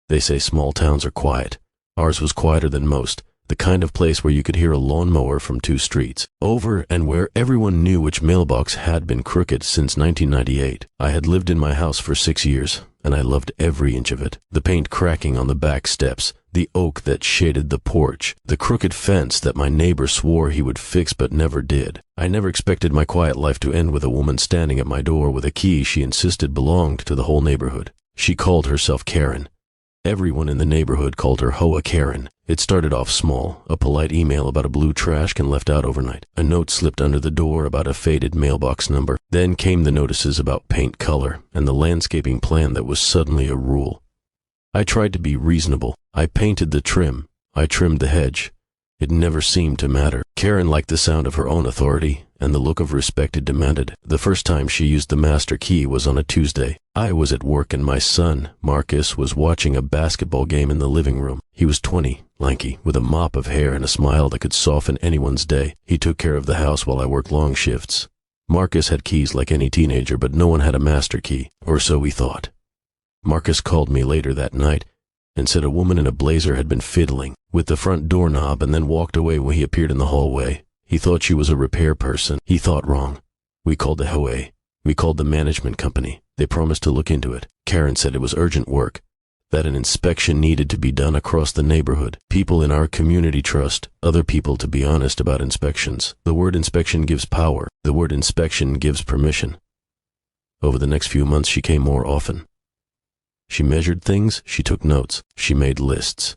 They say small towns are quiet. Ours was quieter than most, the kind of place where you could hear a lawnmower from 2 streets over and where everyone knew which mailbox had been crooked since 1998. I had lived in my house for 6 years, and I loved every inch of it. The paint cracking on the back steps, the oak that shaded the porch, the crooked fence that my neighbor swore he would fix but never did. I never expected my quiet life to end with a woman standing at my door with a key she insisted belonged to the whole neighborhood. She called herself Karen. Everyone in the neighborhood called her HOA Karen. It started off small, a polite email about a blue trash can left out overnight. A note slipped under the door about a faded mailbox number. Then came the notices about paint color and the landscaping plan that was suddenly a rule. I tried to be reasonable. I painted the trim. I trimmed the hedge. It never seemed to matter. Karen liked the sound of her own authority and the look of respect it demanded. The first time she used the master key was on a Tuesday. I was at work and my son, Marcus, was watching a basketball game in the living room. He was 20, lanky, with a mop of hair and a smile that could soften anyone's day. He took care of the house while I worked long shifts. Marcus had keys like any teenager, but no one had a master key, or so we thought. Marcus called me later that night and said a woman in a blazer had been fiddling with the front doorknob and then walked away when he appeared in the hallway. He thought she was a repair person. He thought wrong. We called the HOA. We called the management company. They promised to look into it. Karen said it was urgent work, that an inspection needed to be done across the neighborhood. People in our community trust other people to be honest about inspections. The word inspection gives power. The word inspection gives permission. Over the next few months, she came more often. She measured things, she took notes, she made lists.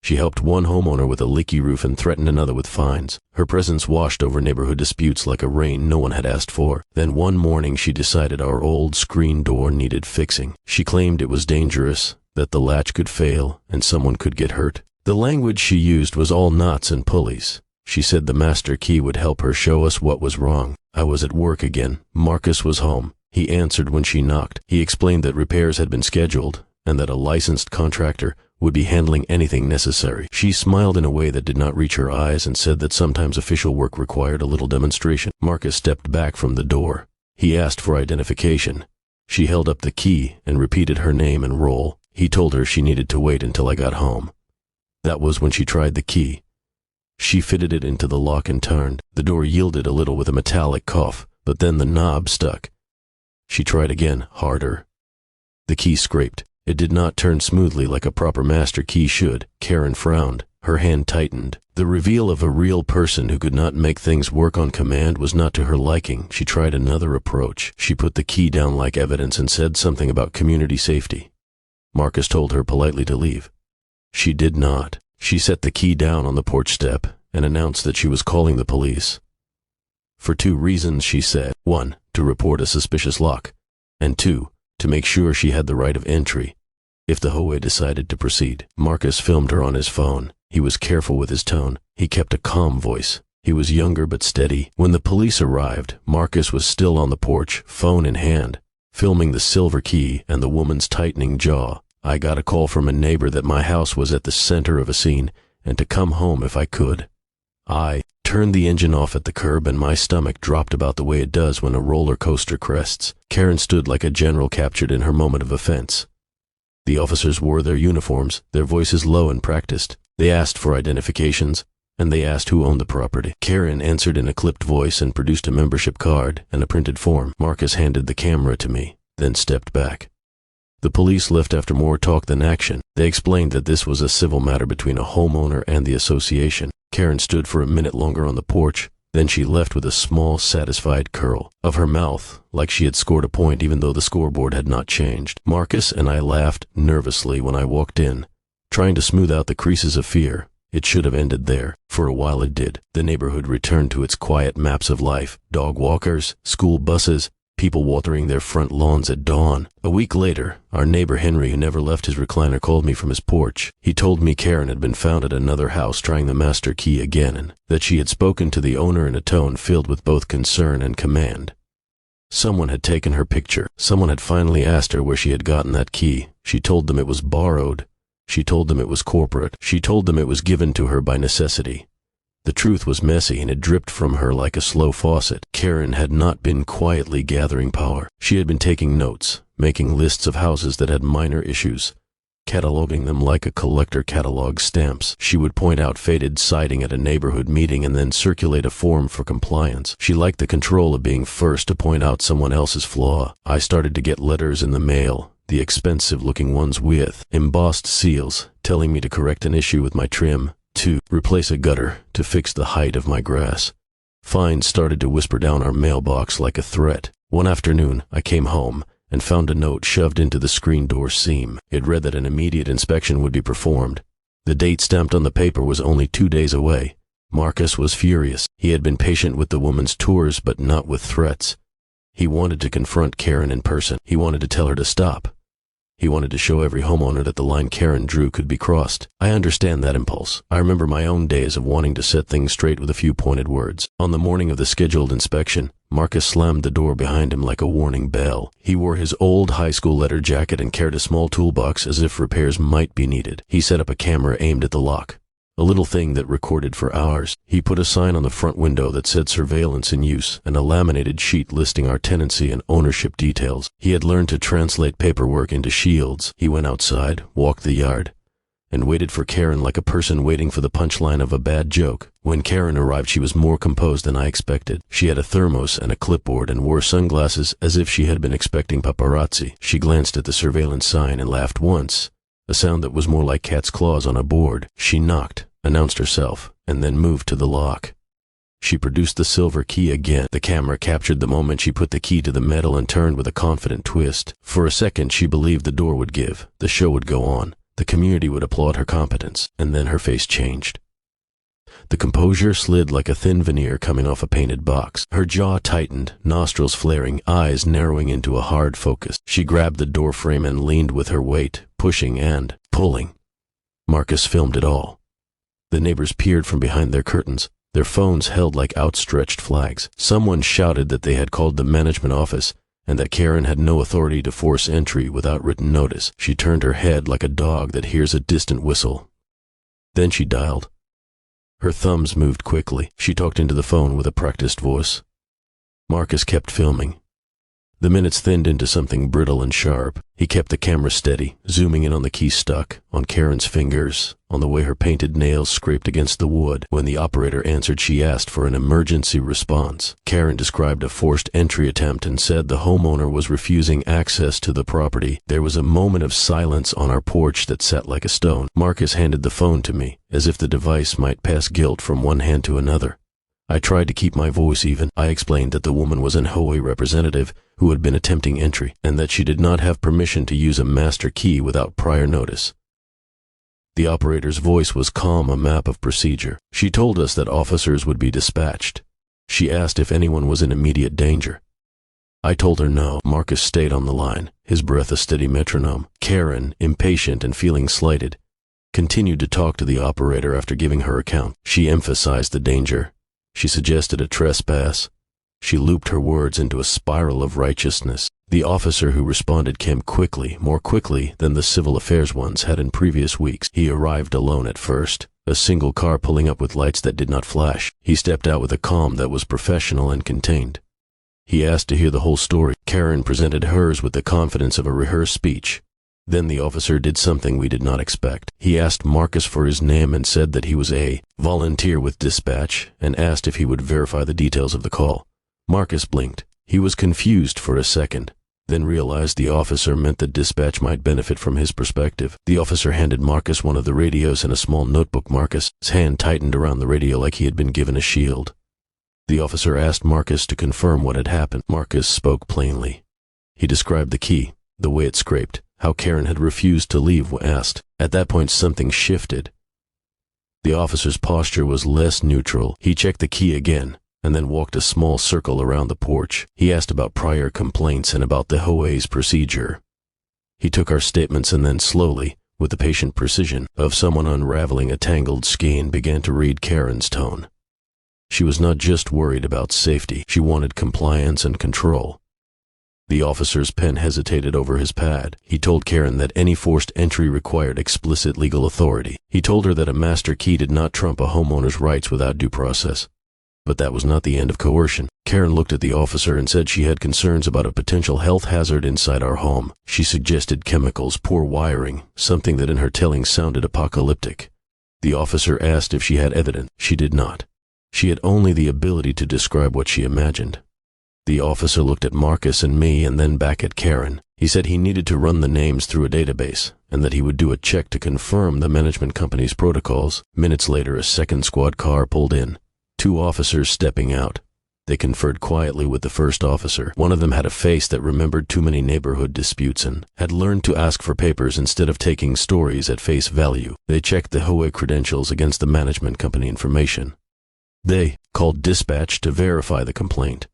She helped one homeowner with a leaky roof and threatened another with fines. Her presence washed over neighborhood disputes like a rain no one had asked for. Then one morning she decided our old screen door needed fixing. She claimed it was dangerous, that the latch could fail, and someone could get hurt. The language she used was all knots and pulleys. She said the master key would help her show us what was wrong. I was at work again. Marcus was home. He answered when she knocked. He explained that repairs had been scheduled, and that a licensed contractor would be handling anything necessary. She smiled in a way that did not reach her eyes and said that sometimes official work required a little demonstration. Marcus stepped back from the door. He asked for identification. She held up the key and repeated her name and role. He told her she needed to wait until I got home. That was when she tried the key. She fitted it into the lock and turned. The door yielded a little with a metallic cough, but then the knob stuck. She tried again, harder. The key scraped. It did not turn smoothly like a proper master key should. Karen frowned. Her hand tightened. The reveal of a real person who could not make things work on command was not to her liking. She tried another approach. She put the key down like evidence and said something about community safety. Marcus told her politely to leave. She did not. She set the key down on the porch step and announced that she was calling the police. For 2 reasons, she said. 1, to report a suspicious lock, and 2, to make sure she had the right of entry if the HOA decided to proceed. Marcus filmed her on his phone. He was careful with his tone. He kept a calm voice. He was younger but steady. When the police arrived, Marcus was still on the porch, phone in hand, filming the silver key and the woman's tightening jaw. I got a call from a neighbor that my house was at the center of a scene and to come home if I could. I turned the engine off at the curb and my stomach dropped about the way it does when a roller coaster crests. Karen stood like a general captured in her moment of offense. The officers wore their uniforms, their voices low and practiced. They asked for identifications, and they asked who owned the property. Karen answered in a clipped voice and produced a membership card and a printed form. Marcus handed the camera to me, then stepped back. The police left after more talk than action. They explained that this was a civil matter between a homeowner and the association. Karen stood for a minute longer on the porch, then she left with a small, satisfied curl of her mouth, like she had scored a point even though the scoreboard had not changed. Marcus and I laughed nervously when I walked in, trying to smooth out the creases of fear. It should have ended there. For a while it did. The neighborhood returned to its quiet maps of life. Dog walkers, school buses, people watering their front lawns at dawn. A week later, our neighbor Henry, who never left his recliner, called me from his porch. He told me Karen had been found at another house trying the master key again, and that she had spoken to the owner in a tone filled with both concern and command. Someone had taken her picture. Someone had finally asked her where she had gotten that key. She told them it was borrowed. She told them it was corporate. She told them it was given to her by necessity. The truth was messy and it dripped from her like a slow faucet. Karen had not been quietly gathering power. She had been taking notes, making lists of houses that had minor issues, cataloging them like a collector catalogs stamps. She would point out faded siding at a neighborhood meeting and then circulate a form for compliance. She liked the control of being first to point out someone else's flaw. I started to get letters in the mail, the expensive-looking ones with embossed seals, telling me to correct an issue with my trim, to replace a gutter, to fix the height of my grass. Fines started to whisper down our mailbox like a threat. One afternoon, I came home and found a note shoved into the screen door seam. It read that an immediate inspection would be performed. The date stamped on the paper was only 2 days away. Marcus was furious. He had been patient with the woman's tours, but not with threats. He wanted to confront Karen in person. He wanted to tell her to stop. He wanted to show every homeowner that the line Karen drew could be crossed. I understand that impulse. I remember my own days of wanting to set things straight with a few pointed words. On the morning of the scheduled inspection, Marcus slammed the door behind him like a warning bell. He wore his old high school leather jacket and carried a small toolbox as if repairs might be needed. He set up a camera aimed at the lock, a little thing that recorded for hours. He put a sign on the front window that said surveillance in use and a laminated sheet listing our tenancy and ownership details. He had learned to translate paperwork into shields. He went outside, walked the yard, and waited for Karen like a person waiting for the punchline of a bad joke. When Karen arrived, she was more composed than I expected. She had a thermos and a clipboard and wore sunglasses as if she had been expecting paparazzi. She glanced at the surveillance sign and laughed once, a sound that was more like cat's claws on a board. She knocked, announced herself, and then moved to the lock. She produced the silver key again. The camera captured the moment she put the key to the metal and turned with a confident twist. For a second, she believed the door would give, the show would go on, the community would applaud her competence, and then her face changed. The composure slid like a thin veneer coming off a painted box. Her jaw tightened, nostrils flaring, eyes narrowing into a hard focus. She grabbed the door frame and leaned with her weight, pushing and pulling. Marcus filmed it all. The neighbors peered from behind their curtains, their phones held like outstretched flags. Someone shouted that they had called the management office and that Karen had no authority to force entry without written notice. She turned her head like a dog that hears a distant whistle. Then she dialed. Her thumbs moved quickly. She talked into the phone with a practiced voice. Marcus kept filming. The minutes thinned into something brittle and sharp. He kept the camera steady, zooming in on the key stuck, on Karen's fingers, on the way her painted nails scraped against the wood. When the operator answered, she asked for an emergency response. Karen described a forced entry attempt and said the homeowner was refusing access to the property. There was a moment of silence on our porch that sat like a stone. Marcus handed the phone to me, as if the device might pass guilt from one hand to another. I tried to keep my voice even. I explained that the woman was an HOA representative who had been attempting entry, and that she did not have permission to use a master key without prior notice. The operator's voice was calm, a map of procedure. She told us that officers would be dispatched. She asked if anyone was in immediate danger. I told her no. Marcus stayed on the line, his breath a steady metronome. Karen, impatient and feeling slighted, continued to talk to the operator after giving her account. She emphasized the danger. She suggested a trespass. She looped her words into a spiral of righteousness. The officer who responded came quickly, more quickly than the civil affairs ones had in previous weeks. He arrived alone at first, a single car pulling up with lights that did not flash. He stepped out with a calm that was professional and contained. He asked to hear the whole story. Karen presented hers with the confidence of a rehearsed speech. Then the officer did something we did not expect. He asked Marcus for his name and said that he was a volunteer with dispatch and asked if he would verify the details of the call. Marcus blinked. He was confused for a second, then realized the officer meant that dispatch might benefit from his perspective. The officer handed Marcus one of the radios and a small notebook. Marcus' hand tightened around the radio like he had been given a shield. The officer asked Marcus to confirm what had happened. Marcus spoke plainly. He described the key, the way it scraped, how Karen had refused to leave when asked. At that point, something shifted. The officer's posture was less neutral. He checked the key again, and then walked a small circle around the porch. He asked about prior complaints and about the HOA's procedure. He took our statements and then slowly, with the patient precision of someone unraveling a tangled skein, began to read Karen's tone. She was not just worried about safety. She wanted compliance and control. The officer's pen hesitated over his pad. He told Karen that any forced entry required explicit legal authority. He told her that a master key did not trump a homeowner's rights without due process. But that was not the end of coercion. Karen looked at the officer and said she had concerns about a potential health hazard inside our home. She suggested chemicals, poor wiring, something that in her telling sounded apocalyptic. The officer asked if she had evidence. She did not. She had only the ability to describe what she imagined. The officer looked at Marcus and me and then back at Karen. He said he needed to run the names through a database and that he would do a check to confirm the management company's protocols. Minutes later, a second squad car pulled in. 2 officers stepping out. They conferred quietly with the first officer. One of them had a face that remembered too many neighborhood disputes and had learned to ask for papers instead of taking stories at face value. They checked the HOA credentials against the management company information. They called dispatch to verify the complaint.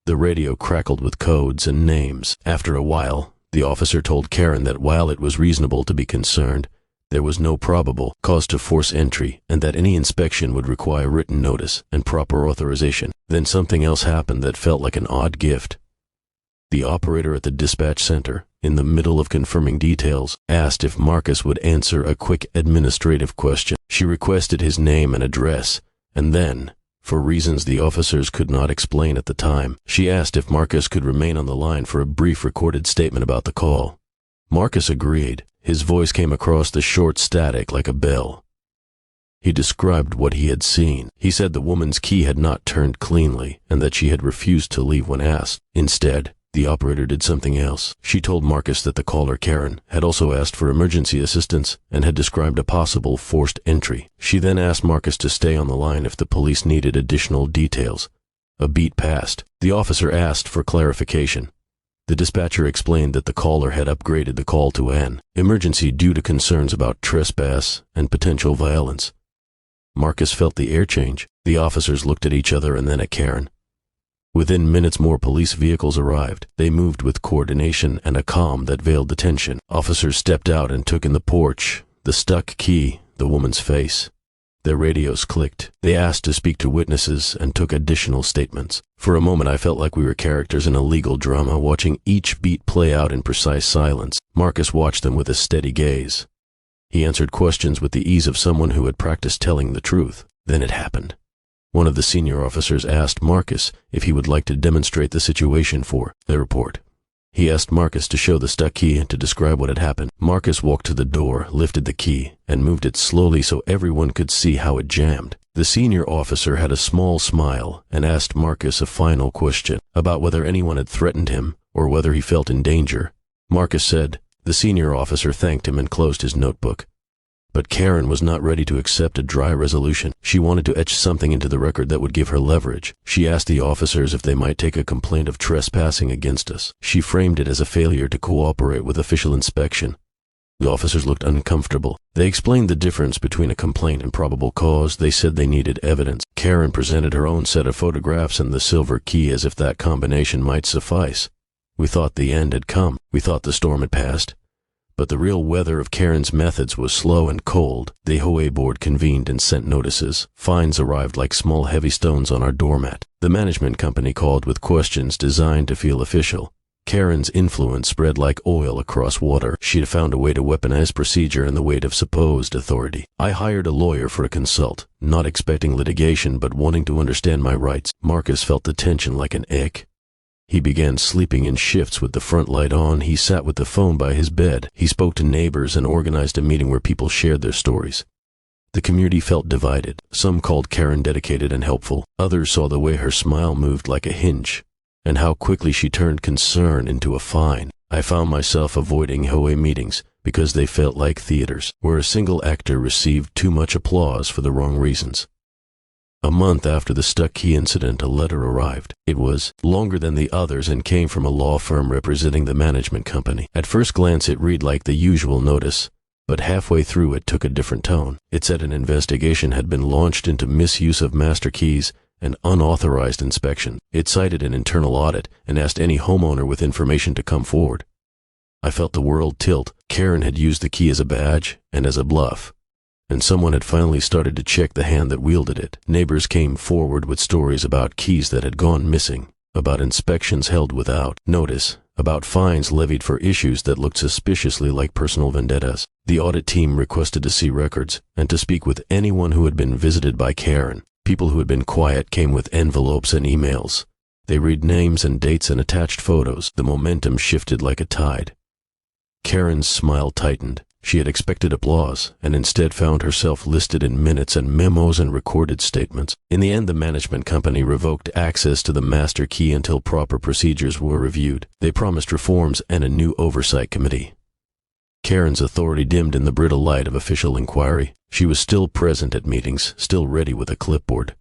The radio crackled with codes and names. After a while, the officer told Karen that while it was reasonable to be concerned, there was no probable cause to force entry and that any inspection would require written notice and proper authorization. Then something else happened that felt like an odd gift. The operator at the dispatch center, in the middle of confirming details, asked if Marcus would answer a quick administrative question. She requested his name and address, and then, for reasons the officers could not explain at the time, she asked if Marcus could remain on the line for a brief recorded statement about the call. Marcus agreed. His voice came across the short static like a bell. He described what he had seen. He said the woman's key had not turned cleanly and that she had refused to leave when asked. Instead, the operator did something else. She told Marcus that the caller, Karen, had also asked for emergency assistance and had described a possible forced entry. She then asked Marcus to stay on the line if the police needed additional details. A beat passed. The officer asked for clarification. The dispatcher explained that the caller had upgraded the call to an emergency due to concerns about trespass and potential violence. Marcus felt the air change. The officers looked at each other and then at Karen. Within minutes, more police vehicles arrived. They moved with coordination and a calm that veiled the tension. Officers stepped out and took in the porch, the stuck key, the woman's face. Their radios clicked. They asked to speak to witnesses and took additional statements. For a moment, I felt like we were characters in a legal drama, watching each beat play out in precise silence. Marcus watched them with a steady gaze. He answered questions with the ease of someone who had practiced telling the truth. Then it happened. One of the senior officers asked Marcus if he would like to demonstrate the situation for the report. He asked Marcus to show the stuck key and to describe what had happened. Marcus walked to the door, lifted the key, and moved it slowly so everyone could see how it jammed. The senior officer had a small smile and asked Marcus a final question about whether anyone had threatened him or whether he felt in danger. Marcus said. The senior officer thanked him and closed his notebook. But Karen was not ready to accept a dry resolution. She wanted to etch something into the record that would give her leverage. She asked the officers if they might take a complaint of trespassing against us. She framed it as a failure to cooperate with official inspection. The officers looked uncomfortable. They explained the difference between a complaint and probable cause. They said they needed evidence. Karen presented her own set of photographs and the silver key as if that combination might suffice. We thought the end had come. We thought the storm had passed. But the real weather of Karen's methods was slow and cold. The HOA board convened and sent notices. Fines arrived like small heavy stones on our doormat. The management company called with questions designed to feel official. Karen's influence spread like oil across water. She had found a way to weaponize procedure and the weight of supposed authority. I hired a lawyer for a consult, not expecting litigation but wanting to understand my rights. Marcus felt the tension like an ache. He began sleeping in shifts with the front light on. He sat with the phone by his bed. He spoke to neighbors and organized a meeting where people shared their stories. The community felt divided. Some called Karen dedicated and helpful. Others saw the way her smile moved like a hinge, and how quickly she turned concern into a fine. I found myself avoiding HOA meetings because they felt like theaters, where a single actor received too much applause for the wrong reasons. A month after the stuck key incident, a letter arrived. It was longer than the others and came from a law firm representing the management company. At first glance, it read like the usual notice, but halfway through it took a different tone. It said an investigation had been launched into misuse of master keys and unauthorized inspection. It cited an internal audit and asked any homeowner with information to come forward. I felt the world tilt. Karen had used the key as a badge and as a bluff, and someone had finally started to check the hand that wielded it. Neighbors came forward with stories about keys that had gone missing, about inspections held without notice, about fines levied for issues that looked suspiciously like personal vendettas. The audit team requested to see records and to speak with anyone who had been visited by Karen. People who had been quiet came with envelopes and emails. They read names and dates and attached photos. The momentum shifted like a tide. Karen's smile tightened. She had expected applause, and instead found herself listed in minutes and memos and recorded statements. In the end, the management company revoked access to the master key until proper procedures were reviewed. They promised reforms and a new oversight committee. Karen's authority dimmed in the brittle light of official inquiry. She was still present at meetings, still ready with a clipboard.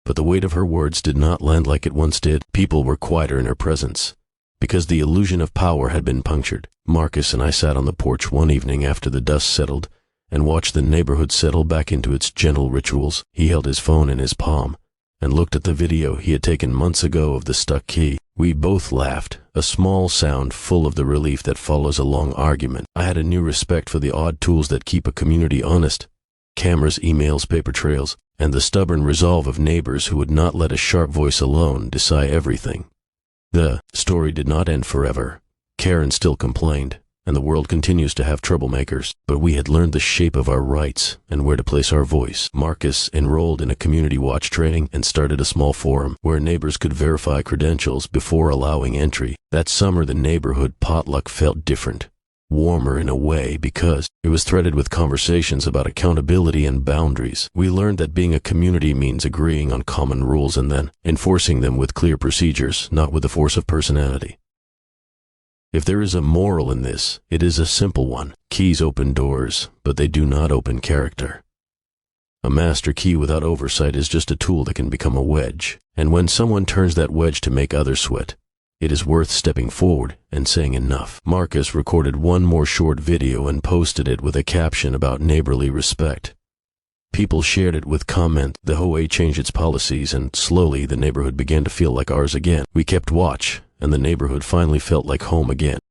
But the weight of her words did not land like it once did. People were quieter in her presence. Because the illusion of power had been punctured, Marcus and I sat on the porch one evening after the dust settled and watched the neighborhood settle back into its gentle rituals. He held his phone in his palm and looked at the video he had taken months ago of the stuck key. We both laughed, a small sound full of the relief that follows a long argument. I had a new respect for the odd tools that keep a community honest. Cameras, emails, paper trails, and the stubborn resolve of neighbors who would not let a sharp voice alone decide everything. The story did not end forever. Karen still complained, and the world continues to have troublemakers, but we had learned the shape of our rights and where to place our voice. Marcus enrolled in a community watch training and started a small forum where neighbors could verify credentials before allowing entry. That summer, the neighborhood potluck felt different, warmer in a way, because it was threaded with conversations about accountability and boundaries. We learned that being a community means agreeing on common rules and then enforcing them with clear procedures, not with the force of personality. If there is a moral in this, it is a simple one. Keys open doors, but they do not open character. A master key without oversight is just a tool that can become a wedge, and when someone turns that wedge to make others sweat, it is worth stepping forward and saying enough. Marcus recorded one more short video and posted it with a caption about neighborly respect. People shared it with comment. The HOA changed its policies, and slowly the neighborhood began to feel like ours again. We kept watch, and the neighborhood finally felt like home again.